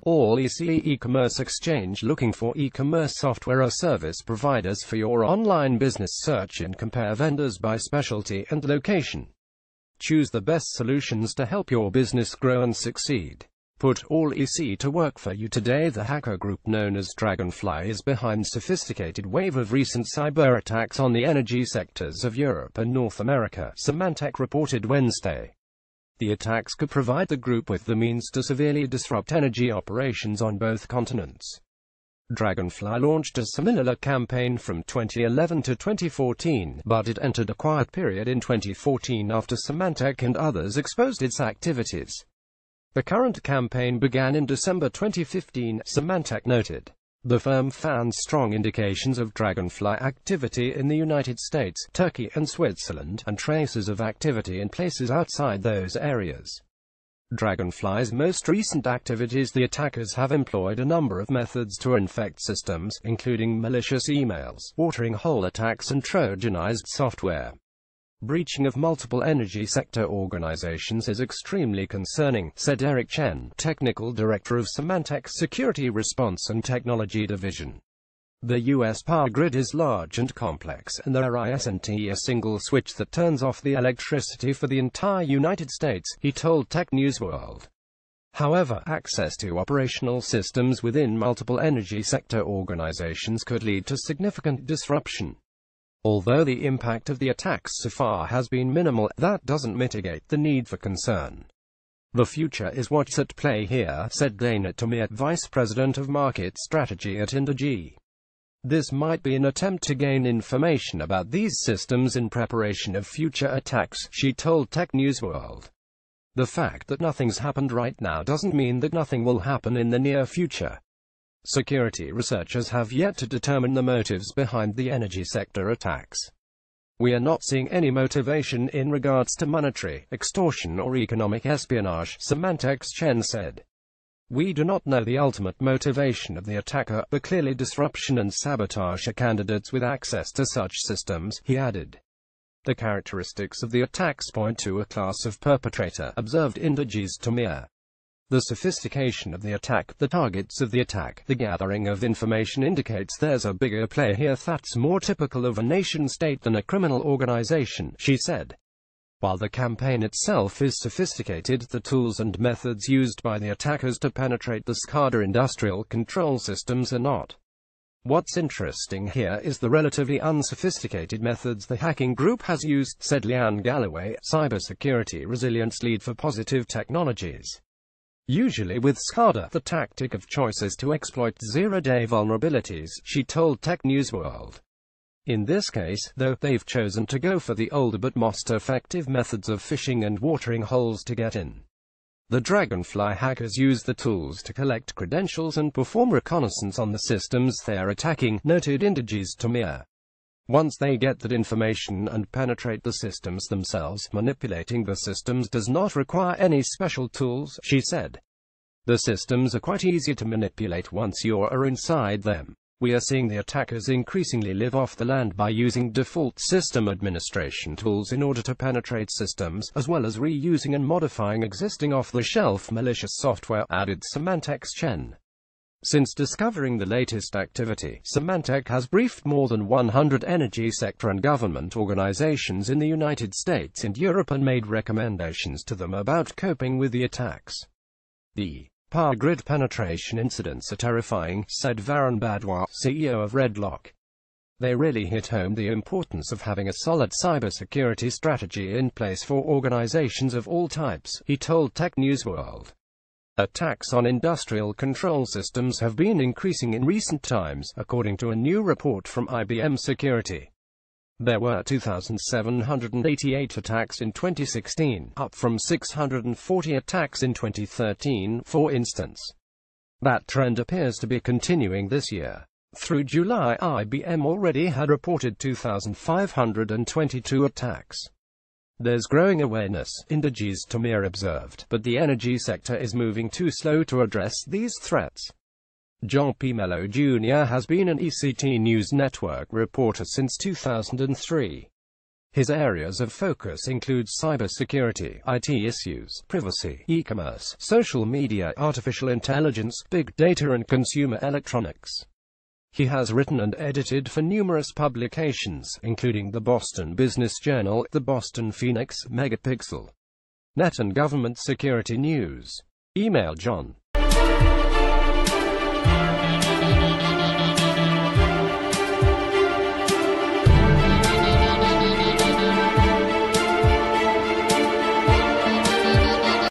All EC Ecommerce Exchange Looking for e-commerce software or service providers for your online business. Search and compare vendors by specialty and location. Choose the best solutions to help your business grow and succeed. Put all EC to work for you today. The hacker group known as Dragonfly is behind sophisticated wave of recent cyber attacks on the energy sectors of Europe and North America, Symantec reported Wednesday. The attacks could provide the group with the means to severely disrupt energy operations on both continents. Dragonfly launched a similar campaign from 2011 to 2014, but it entered a quiet period in 2014 after Symantec and others exposed its activities. The current campaign began in December 2015, Symantec noted. The firm found strong indications of Dragonfly activity in the United States, Turkey and Switzerland, and traces of activity in places outside those areas. Dragonfly's most recent activities: the attackers have employed a number of methods to infect systems, including malicious emails, watering hole attacks and Trojanized software. Breaching of multiple energy sector organizations is extremely concerning, said Eric Chen, technical director of Symantec's Security Response and Technology Division. The U.S. power grid is large and complex, and there isn't a single switch that turns off the electricity for the entire United States, he told Tech News World. However, access to operational systems within multiple energy sector organizations could lead to significant disruption. Although the impact of the attacks so far has been minimal, that doesn't mitigate the need for concern. The future is what's at play here, said Dana Tomiat, Vice President of Market Strategy at Indegy. This might be an attempt to gain information about these systems in preparation of future attacks, she told Tech News World. The fact that nothing's happened right now doesn't mean that nothing will happen in the near future. Security researchers have yet to determine the motives behind the energy sector attacks. We are not seeing any motivation in regards to monetary, extortion or economic espionage, Symantec's Chen said. We do not know the ultimate motivation of the attacker, but clearly disruption and sabotage are candidates with access to such systems, he added. The characteristics of the attacks point to a class of perpetrator, observed Indegy's Tomia. The sophistication of the attack, the targets of the attack, the gathering of information indicates there's a bigger player here that's more typical of a nation-state than a criminal organization, she said. While the campaign itself is sophisticated, the tools and methods used by the attackers to penetrate the SCADA industrial control systems are not. What's interesting here is the relatively unsophisticated methods the hacking group has used, said Leanne Galloway, cybersecurity resilience lead for Positive Technologies. Usually with SCADA, the tactic of choice is to exploit zero-day vulnerabilities, she told Tech News World. In this case, though, they've chosen to go for the older but most effective methods of phishing and watering holes to get in. The Dragonfly hackers use the tools to collect credentials and perform reconnaissance on the systems they're attacking, noted Indegy's Tomia. Once they get that information and penetrate the systems themselves, manipulating the systems does not require any special tools, she said. The systems are quite easy to manipulate once you're inside them. We are seeing the attackers increasingly live off the land by using default system administration tools in order to penetrate systems, as well as reusing and modifying existing off-the-shelf malicious software, added Symantec's Chen. Since discovering the latest activity, Symantec has briefed more than 100 energy sector and government organizations in the United States and Europe and made recommendations to them about coping with the attacks. The power grid penetration incidents are terrifying, said Varun Badwa, CEO of Redlock. They really hit home the importance of having a solid cybersecurity strategy in place for organizations of all types, he told Tech News World. Attacks on industrial control systems have been increasing in recent times, according to a new report from IBM Security. There were 2,788 attacks in 2016, up from 640 attacks in 2013, for instance. That trend appears to be continuing this year. Through July, IBM already had reported 2,522 attacks. There's growing awareness, Indegy's Tomia observed, but the energy sector is moving too slow to address these threats. John P. Mello Jr. has been an ECT News Network reporter since 2003. His areas of focus include cybersecurity, IT issues, privacy, e-commerce, social media, artificial intelligence, big data and consumer electronics. He has written and edited for numerous publications, including the Boston Business Journal, the Boston Phoenix, Megapixel, Net and Government Security News. Email John